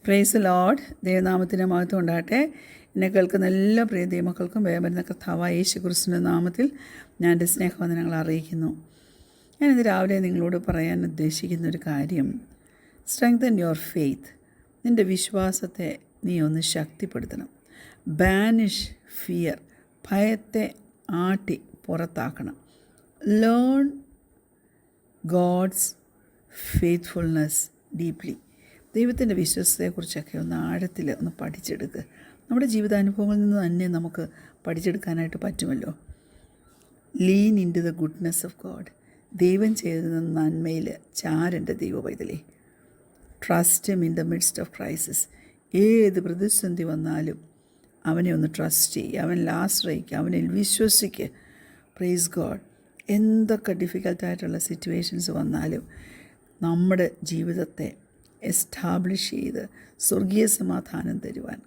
Praise Lord. ദൈവനാമത്തിന് മഹത്വം ഉണ്ടാകട്ടെ. എന്നെ കേൾക്കുന്ന എല്ലാ പ്രിയ ദൈവമക്കൾക്കും വേഗം കർത്താവായ യേശു ക്രിസ്തുവിൻ്റെ നാമത്തിൽ ഞാൻ എൻ്റെ സ്നേഹവന്ദനങ്ങൾ അറിയിക്കുന്നു. ഞാനിന്ന് രാവിലെ നിങ്ങളോട് പറയാൻ ഉദ്ദേശിക്കുന്ന ഒരു കാര്യം, സ്ട്രെങ്തൻ യുവർ ഫെയ്ത്ത്. നിൻ്റെ വിശ്വാസത്തെ നീ ഒന്ന് ശക്തിപ്പെടുത്തണം. ബാനിഷ് ഫിയർ, ഭയത്തെ ആട്ടി പുറത്താക്കണം. Learn God's faithfulness deeply. ദൈവത്തിൻ്റെ വിശ്വസതയെക്കുറിച്ചൊക്കെ ഒന്ന് ആഴത്തിൽ ഒന്ന് പഠിച്ചെടുക്കുക. നമ്മുടെ ജീവിതാനുഭവങ്ങളിൽ നിന്ന് തന്നെ നമുക്ക് പഠിച്ചെടുക്കാനായിട്ട് പറ്റുമല്ലോ. Lean in to the goodness of God. ദൈവം ചെയ്ത നന്മയിൽ ചാരൻ്റെ ദൈവ പൈതലേ. Trust him in the midst of crisis. ഏത് പ്രതിസന്ധി വന്നാലും അവനെ ഒന്ന് ട്രസ്റ്റ് ചെയ്യുക, അവനിൽ ആശ്രയിക്കുക, അവനിൽ വിശ്വസിക്കുക. Praise God. എന്തൊക്കെ ഡിഫിക്കൽട്ടായിട്ടുള്ള സിറ്റുവേഷൻസ് വന്നാലും നമ്മുടെ ജീവിതത്തെ എസ്റ്റാബ്ലിഷ് ചെയ്ത് സ്വർഗീയ സമാധാനം തരുവാൻ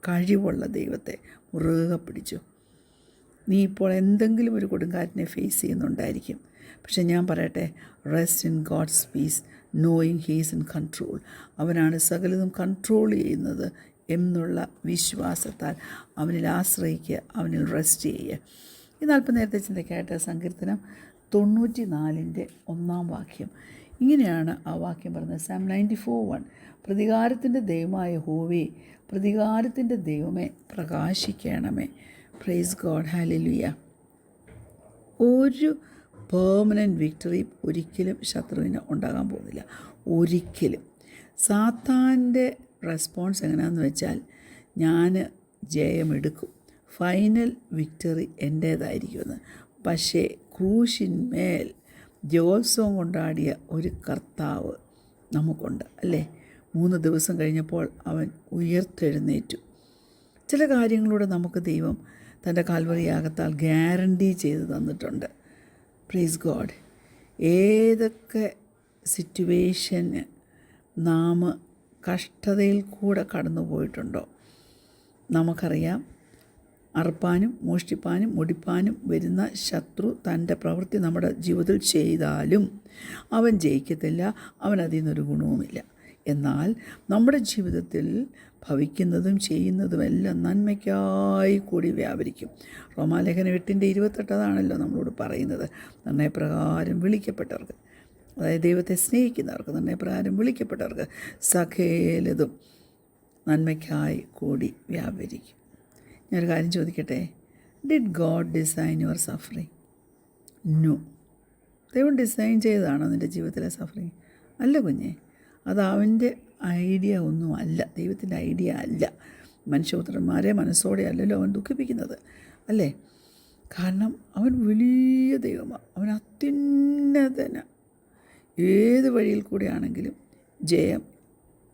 കഴിവുള്ള ദൈവത്തെ മുറുകെ പിടിച്ചു. നീ ഇപ്പോൾ എന്തെങ്കിലും ഒരു കൊടുങ്കാറ്റിനെ ഫേസ് ചെയ്യുന്നുണ്ടായിരിക്കും. പക്ഷെ ഞാൻ പറയട്ടെ, rest in God's peace, knowing he's in control. അവനാണ് സകലതും കൺട്രോൾ ചെയ്യുന്നത് എന്നുള്ള വിശ്വാസത്താൽ അവനിൽ ആശ്രയിക്കുക, അവനിൽ റെസ്റ്റ് ചെയ്യുക. ഈ നേരത്തെ ചിന്തയ്ക്കായിട്ട് സങ്കീർത്തനം 94 1 വാക്യം ഇങ്ങനെയാണ് ആ വാക്യം പറഞ്ഞത്. Psalm 94:1. പ്രതികാരത്തിൻ്റെ ദൈവമായ യഹോവേ, പ്രതികാരത്തിൻ്റെ ദൈവമേ, പ്രകാശിക്കണമേ. Praise God. ഹല്ലേലൂയ. ഒരു പെർമനൻറ്റ് വിക്ടറി ഒരിക്കലും ശത്രുവിന് ഉണ്ടാകാൻ പോകുന്നില്ല, ഒരിക്കലും. സാത്താൻ്റെ റെസ്പോൺസ് എങ്ങനെയാണെന്ന് വെച്ചാൽ, ഞാൻ ജയമെടുക്കും, ഫൈനൽ വിക്ടറി എൻ്റേതായിരിക്കുമെന്ന്. പക്ഷേ ക്രൂശിന്മേൽ ജയോത്സവം കൊണ്ടാടിയ ഒരു കർത്താവ് നമുക്കുണ്ട്, അല്ലേ? 3 ദിവസം കഴിഞ്ഞപ്പോൾ അവൻ ഉയർത്തെഴുന്നേറ്റു. ചില കാര്യങ്ങളിലൂടെ നമുക്ക് ദൈവം തൻ്റെ കാൽവറി യാഗത്താൽ ഗ്യാരണ്ടി ചെയ്ത് തന്നിട്ടുണ്ട്. Praise God. ഏതൊക്കെ സിറ്റുവേഷന് നാം കഷ്ടതയിൽ കൂടെ കടന്നു പോയിട്ടുണ്ടോ നമുക്കറിയാം. അറുപ്പാനും മോഷ്ടിപ്പാനും മുടിപ്പാനും വരുന്ന ശത്രു തൻ്റെ പ്രവൃത്തി നമ്മുടെ ജീവിതത്തിൽ ചെയ്താലും അവൻ ജയിക്കത്തില്ല, അവൻ അതിൽ നിന്നൊരു ഗുണവുമില്ല. എന്നാൽ നമ്മുടെ ജീവിതത്തിൽ ഭവിക്കുന്നതും ചെയ്യുന്നതുമെല്ലാം നന്മയ്ക്കായി കൂടി വ്യാപരിക്കും. റോമാലേഖനം 8:28 അതാണല്ലോ നമ്മളോട് പറയുന്നത്. നിർണയപ്രകാരം വിളിക്കപ്പെട്ടവർക്ക്, അതായത് ദൈവത്തെ സ്നേഹിക്കുന്നവർക്ക്, നിർണയപ്രകാരം വിളിക്കപ്പെട്ടവർക്ക് സകലതും നന്മയ്ക്കായി കൂടി വ്യാപരിക്കും. ഞാനൊരു കാര്യം ചോദിക്കട്ടെ, did God design your suffering? No. ദൈവം ഡിസൈൻ ചെയ്തതാണോ നിൻ്റെ ജീവിതത്തിലെ സഫറിങ്? അല്ല കുഞ്ഞെ, അത് അവൻ്റെ ഐഡിയ ഒന്നും അല്ല, ദൈവത്തിൻ്റെ ഐഡിയ അല്ല. മനുഷ്യപുത്രന്മാരെ മനസ്സോടെ അല്ലല്ലോ അവൻ ദുഃഖിപ്പിക്കുന്നത്, അല്ലേ? കാരണം അവൻ വലിയ ദൈവമാണ്, അവൻ അത്യുന്നതന. ഏത് വഴിയിൽ കൂടെയാണെങ്കിലും ജയം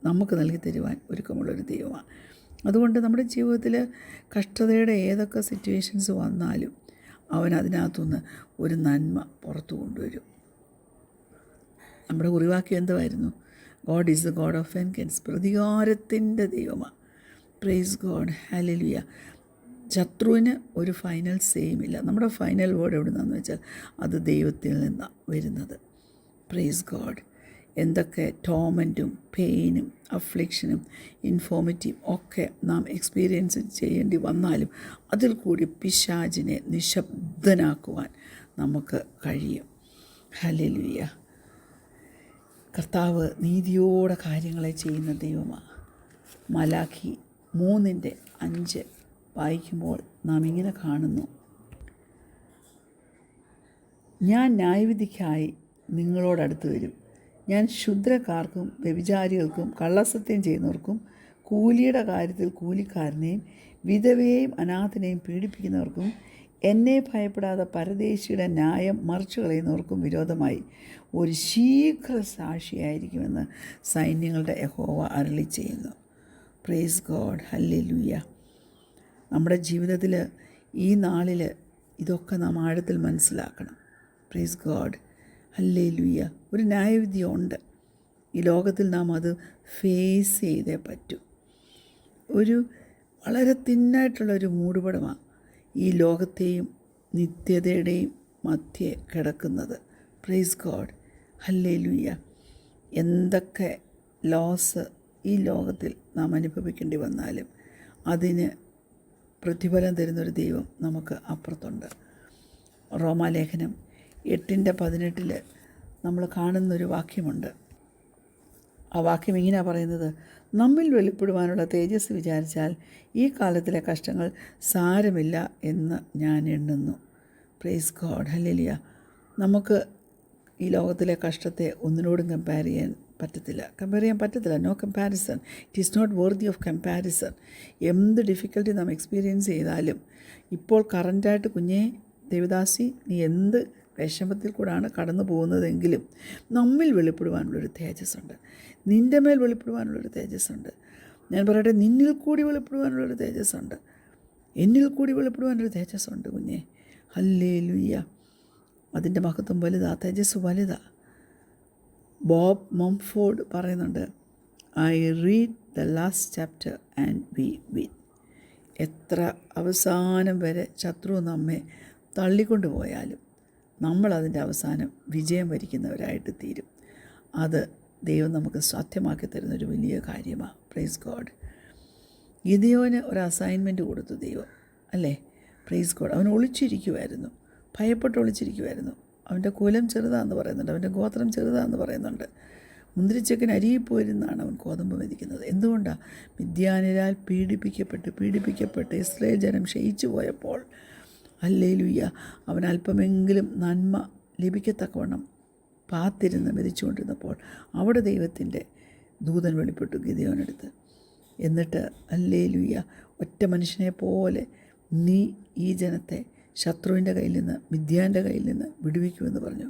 നമുക്ക് നൽകി തരുവാൻ ഒരുക്കമുള്ളൊരു ദൈവമാണ്. അതുകൊണ്ട് നമ്മുടെ ജീവിതത്തിൽ കഷ്ടതയുടെ ഏതൊക്കെ സിറ്റുവേഷൻസ് വന്നാലും അവൻ അതിനകത്തുനിന്ന് ഒരു നന്മ പുറത്തു കൊണ്ടുവരും. നമ്മുടെ കുറിവാക്യം എന്തുമായിരുന്നു? God is the God of vengeance. പ്രതികാരത്തിൻ്റെ ദൈവമാണ്. Praise God. ഹല്ലേലൂയ. ശത്രുവിന് ഒരു ഫൈനൽ സെയിമില്ല. നമ്മുടെ ഫൈനൽ വേർഡ് എവിടെ നിന്നാന്ന് വെച്ചാൽ അത് ദൈവത്തിൽ നിന്നാണ് വരുന്നത്. Praise God. എന്തൊക്കെ ടോർമെൻറ്റും പെയിനും അഫ്ലിക്ഷനും ഇൻഫോർമിറ്റിയും ഒക്കെ നാം എക്സ്പീരിയൻസ് ചെയ്യേണ്ടി വന്നാലും അതിൽ കൂടി പിശാചിനെ നിശബ്ദനാക്കുവാൻ നമുക്ക് കഴിയും. ഹല്ലേലൂയ. കർത്താവ് നീതിയോടെ കാര്യങ്ങളെ ചെയ്യുന്ന ദൈവമാണ്. മലാഖി 3:5 വായിക്കുമ്പോൾ നാം ഇങ്ങനെ കാണുന്നു: ഞാൻ ന്യായവിധിക്കായി നിങ്ങളോടടുത്ത് വരും. ഞാൻ ക്ഷുദ്രക്കാർക്കും വ്യഭിചാരികൾക്കും കള്ളസത്യം ചെയ്യുന്നവർക്കും കൂലിയുടെ കാര്യത്തിൽ കൂലിക്കാരനെയും വിധവയെയും അനാഥനെയും പീഡിപ്പിക്കുന്നവർക്കും എന്നെ ഭയപ്പെടാതെ പരദേശിയുടെ ന്യായം മറിച്ചു കളയുന്നവർക്കും വിരോധമായി ഒരു ശീഘ്ര സാക്ഷിയായിരിക്കുമെന്ന് സൈന്യങ്ങളുടെ യഹോവ അരുളി ചെയ്യുന്നു. Price God. ഹല്ലേലൂയ. നമ്മുടെ ജീവിതത്തിൽ ഈ നാളിൽ ഇതൊക്കെ നാം ആഴത്തിൽ മനസ്സിലാക്കണം. Price God. ഹല്ലേലൂയ. ഒരു ന്യായവിധിയുണ്ട് ഈ ലോകത്തിൽ, നാം അത് ഫേസ് ചെയ്തേ പറ്റൂ. ഒരു വളരെ തിന്നായിട്ടുള്ളൊരു മൂടുപടമാണ് ഈ ലോകത്തെയും നിത്യതയുടെയും മധ്യേ കിടക്കുന്നത്. Price God. ഹല്ലേലൂയ. എന്തൊക്കെ ലോസ് ഈ ലോകത്തിൽ നാം അനുഭവിക്കേണ്ടി വന്നാലും അതിന് പ്രതിഫലം തരുന്നൊരു ദൈവം നമുക്ക് അപ്പുറത്തുണ്ട്. റോമാലേഖനം 8:18 നമ്മൾ കാണുന്നൊരു വാക്യമുണ്ട്. ആ വാക്യം ഇങ്ങനെയാണ് പറയുന്നത്: നമ്മിൽ വെളിപ്പെടുവാനുള്ള തേജസ് വിചാരിച്ചാൽ ഈ കാലത്തിലെ കഷ്ടങ്ങൾ സാരമില്ല എന്ന് ഞാൻ എണ്ണുന്നു. Price God, hallelujah. നമുക്ക് ഈ ലോകത്തിലെ കഷ്ടത്തെ ഒന്നിനോടും കമ്പയർ ചെയ്യാൻ പറ്റത്തില്ല. No comparison. It is not worthy of comparison. എന്ത് ഡിഫിക്കൽട്ടി നാം എക്സ്പീരിയൻസ് ചെയ്താലും, ഇപ്പോൾ കറൻറ്റായിട്ട് കുഞ്ഞേ ദേവദാസി, നീ എന്ത് വിഷമത്തിൽ കൂടാണ് കടന്നു പോകുന്നതെങ്കിലും നമ്മിൽ വെളിപ്പെടുവാനുള്ളൊരു തേജസ്സുണ്ട്. നിൻ്റെ മേൽ വെളിപ്പെടുവാനുള്ളൊരു തേജസ്സുണ്ട്. ഞാൻ പറയട്ടെ, നിന്നിൽ കൂടി വെളിപ്പെടുവാനുള്ളൊരു തേജസ്സുണ്ട്. എന്നിൽ കൂടി വെളിപ്പെടുവാനൊരു തേജസ്സുണ്ട് കുഞ്ഞേ. ഹല്ലേലൂയ. അതിൻ്റെ മഹത്വം വലുതാ, തേജസ് വലുതാ. ബോബ് മംഫോർഡ് പറയുന്നുണ്ട്, I read the last chapter and we win. എത്ര അവസാനം വരെ ശത്രു നമ്മെ തള്ളിക്കൊണ്ടു പോയാലും നമ്മളതിൻ്റെ അവസാനം വിജയം വരിക്കുന്നവരായിട്ട് തീരും. അത് ദൈവം നമുക്ക് സാധ്യമാക്കി തരുന്നൊരു വലിയ കാര്യമാണ്. Praise God. ഗിദെയോന് ഒരു അസൈൻമെൻറ്റ് കൊടുത്തു ദൈവം, അല്ലേ? Praise God. അവൻ ഒളിച്ചിരിക്കുമായിരുന്നു, ഭയപ്പെട്ട് ഒളിച്ചിരിക്കുമായിരുന്നു. അവൻ്റെ കുലം ചെറുതാണെന്ന് പറയുന്നുണ്ട്, അവൻ്റെ ഗോത്രം ചെറുതാണെന്ന് പറയുന്നുണ്ട്. മുന്തിരിച്ചക്കൻ അരിയിൽ പോയിരുന്നാണ് അവൻ ഗോതമ്പ് മെതിക്കുന്നത്. എന്തുകൊണ്ടാണ്? മിദ്യാന്യരാൽ പീഡിപ്പിക്കപ്പെട്ട് ഇസ്രായേൽ ജനം ക്ഷയിച്ചു പോയപ്പോൾ, ഹല്ലേലൂയ, അവൻ അല്പമെങ്കിലും നന്മ ലഭിക്കത്തക്കവണ്ണം പാത്തിരുന്ന് മെതിച്ചുകൊണ്ടിരുന്നപ്പോൾ അവിടെ ദൈവത്തിൻ്റെ ദൂതൻ വെളിപ്പെട്ടു ഗിദെയോനടുത്ത്. എന്നിട്ട് ഹല്ലേലൂയ, ഒറ്റ മനുഷ്യനെ പോലെ നീ ഈ ജനത്തെ ശത്രുവിൻ്റെ കയ്യിൽ നിന്ന്, മിദ്യാൻ്റെ കയ്യിൽ നിന്ന് വിടുവിക്കുമെന്ന് പറഞ്ഞു.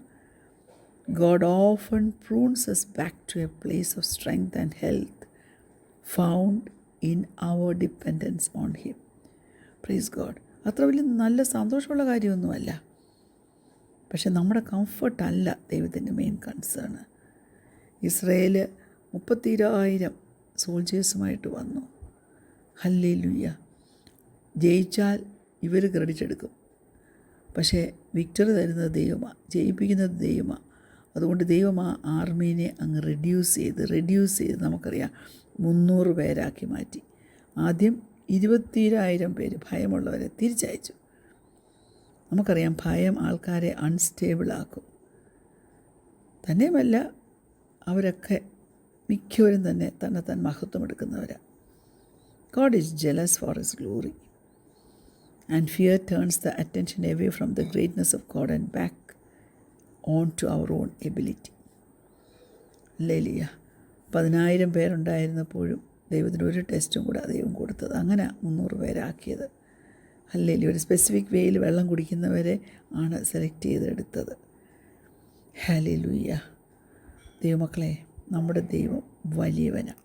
God often prunes us back to a place of strength and health found in our dependence on Him. Praise God. അത്ര വലിയ നല്ല സന്തോഷമുള്ള കാര്യമൊന്നുമല്ല. പക്ഷെ നമ്മുടെ കംഫർട്ടല്ല ദൈവത്തിൻ്റെ മെയിൻ കൺസേൺ. ഇസ്രയേൽ 30,000 സോൾജേഴ്സുമായിട്ട് വന്നു. ഹല്ലേലൂയ. ജയിച്ചാൽ ഇവർ ക്രെഡിറ്റ് എടുക്കും. പക്ഷേ വിക്ടറി തരുന്നത് ദൈവമാണ്, ജയിപ്പിക്കുന്നത് ദൈവമാണ്. അതുകൊണ്ട് ദൈവം ആ ആർമീനെ അങ്ങ് റെഡ്യൂസ് ചെയ്ത് നമുക്കറിയാം 300 പേരാക്കി മാറ്റി. ആദ്യം 20,000 പേര് ഭയമുള്ളവരെ തിരിച്ചയച്ചു. നമുക്കറിയാം ഭയം ആൾക്കാരെ അൺസ്റ്റേബിളാക്കും. തന്നെയുമല്ല, അവരൊക്കെ മിക്കവരും തന്നെ തന്നെത്താൻ മഹത്വം എടുക്കുന്നവരാണ്. God is jealous for His glory. And fear turns the attention away from the greatness of God and back on to our own ability. Hallelujah. 10,000 പേരുണ്ടായിരുന്നപ്പോഴും ദൈവത്തിന് ഒരു ടെസ്റ്റും കൂടെ ദൈവം കൊടുത്തത്. അങ്ങനെ 300 പേരാക്കിയത്. ഹല്ലേലൂയ. ഒരു സ്പെസിഫിക് വേയിൽ വെള്ളം കുടിക്കുന്നവരെ ആണ് സെലക്ട് ചെയ്തെടുത്തത്. ഹല്ലേലൂയ. ദൈവമക്കളെ, നമ്മുടെ ദൈവം വലിയവനാണ്.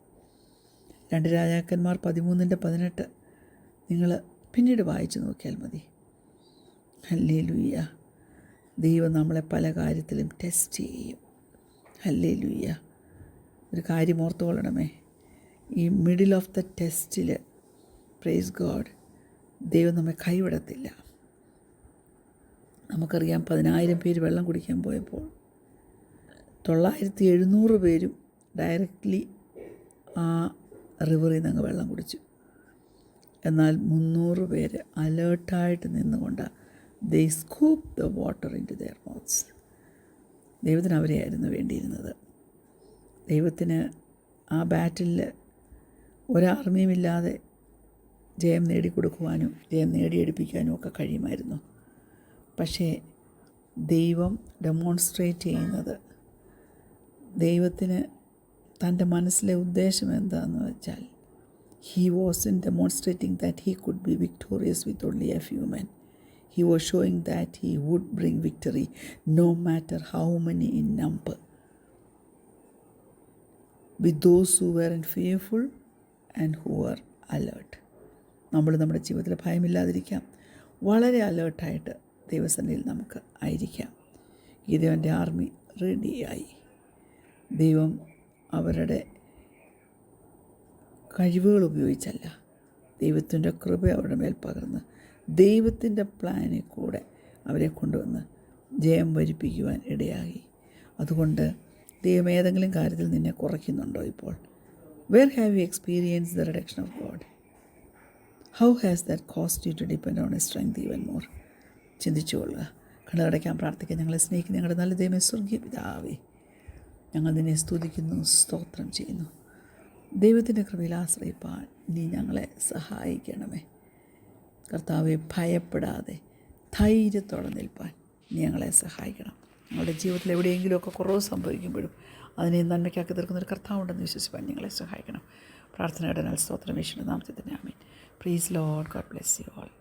2 രാജാക്കന്മാർ 13:18 നിങ്ങൾ പിന്നീട് വായിച്ചു നോക്കിയാൽ മതി. ഹല്ലേലൂയ. ദൈവം നമ്മളെ പല കാര്യത്തിലും ടെസ്റ്റ് ചെയ്യും. ഹല്ലേലൂയ. ഒരു കാര്യം ഓർത്തുകൊള്ളണമേ, ഈ മിഡിൽ ഓഫ് ദ ടെസ്റ്റിൽ പ്രൈസ് ഗോഡ് ദൈവം നമ്മെ കൈവിടത്തില്ല. നമുക്കറിയാം 10,000 പേര് വെള്ളം കുടിക്കാൻ പോയപ്പോൾ 9,700 പേരും ഡയറക്റ്റ്ലി ആ റിവറിൽ നിന്ന് അങ്ങ് വെള്ളം കുടിച്ചു. എന്നാൽ 300 പേര് അലേർട്ടായിട്ട് നിന്നുകൊണ്ട് they scooped the water into their mouths. ദൈവത്തിന് അവരെയായിരുന്നു വേണ്ടിയിരുന്നത്. ദൈവത്തിന് ആ ബാറ്റിൽ ഒരാർമിയുമില്ലാതെ ജയം നേടിക്കൊടുക്കുവാനും ജയം നേടിയെടുപ്പിക്കാനും ഒക്കെ കഴിയുമായിരുന്നു. പക്ഷേ ദൈവം ഡെമോൺസ്ട്രേറ്റ് ചെയ്യുന്നത്, ദൈവത്തിന് തൻ്റെ മനസ്സിലെ ഉദ്ദേശം എന്താണെന്ന് വെച്ചാൽ, He wasn't demonstrating that He could be victorious with only a few men. He was showing that He would bring victory no matter how many in number, with those who weren't fearful and who were alert. നമ്മൾ നമ്മുടെ ജീവിതത്തിൽ ഭയമില്ലാതിരിക്കാം, വളരെ അലേർട്ടായിട്ട് ദൈവസന്നിധിയിൽ നമുക്ക് ആയിരിക്കാം. ഗിദെയോൻ്റെ army റെഡിയായി. ദൈവം അവരുടെ കഴിവുകൾ ഉപയോഗിച്ചല്ല, ദൈവത്തിൻ്റെ കൃപ അവരുടെ മേൽ പകർന്ന് ദൈവത്തിൻ്റെ പ്ലാനിൽ കൂടെ അവരെ കൊണ്ടുവന്ന് ജയം വരിപ്പിക്കുവാൻ ഇടയായി. അതുകൊണ്ട് ദൈവം ഏതെങ്കിലും കാര്യത്തിൽ നിന്നെ കുറയ്ക്കുന്നുണ്ടോ? ഇപ്പോൾ Where have you experienced the reduction of God? How has that caused you to depend on His strength even more? ചിന്തിച്ചു കൊള്ളുക. കണ്ണടയ്ക്കാൻ പ്രാർത്ഥിക്കുക. ഞങ്ങളെ സ്നേഹിക്കുന്ന ഞങ്ങളുടെ നല്ല ദൈവമേ, സ്വർഗീയ പിതാവേ, ഞങ്ങൾ നിന്നെ സ്തുതിക്കുന്നു, സ്തോത്രം ചെയ്യുന്നു. ദൈവത്തിൻ്റെ കൃപയിൽ ആശ്രയിപ്പാൻ നീ ഞങ്ങളെ സഹായിക്കണമേ. കർത്താവെ, ഭയപ്പെടാതെ ധൈര്യത്തോടെ നിൽപ്പാൻ നീ ഞങ്ങളെ സഹായിക്കണം. ഞങ്ങളുടെ ജീവിതത്തിൽ എവിടെയെങ്കിലുമൊക്കെ കുറവ് സംഭവിക്കുമ്പോഴും അതിനെ നന്മയ്ക്കാക്കി തീർക്കുന്നൊരു കർത്താവുണ്ടെന്ന് വിശ്വസിപ്പാൻ ഞങ്ങളെ സഹായിക്കണം. പ്രാർത്ഥനയുടെ സ്തോത്രം യേശുവിന്റെ നാമത്തിൽ തന്നെ amen. Praise Lord. God bless you all.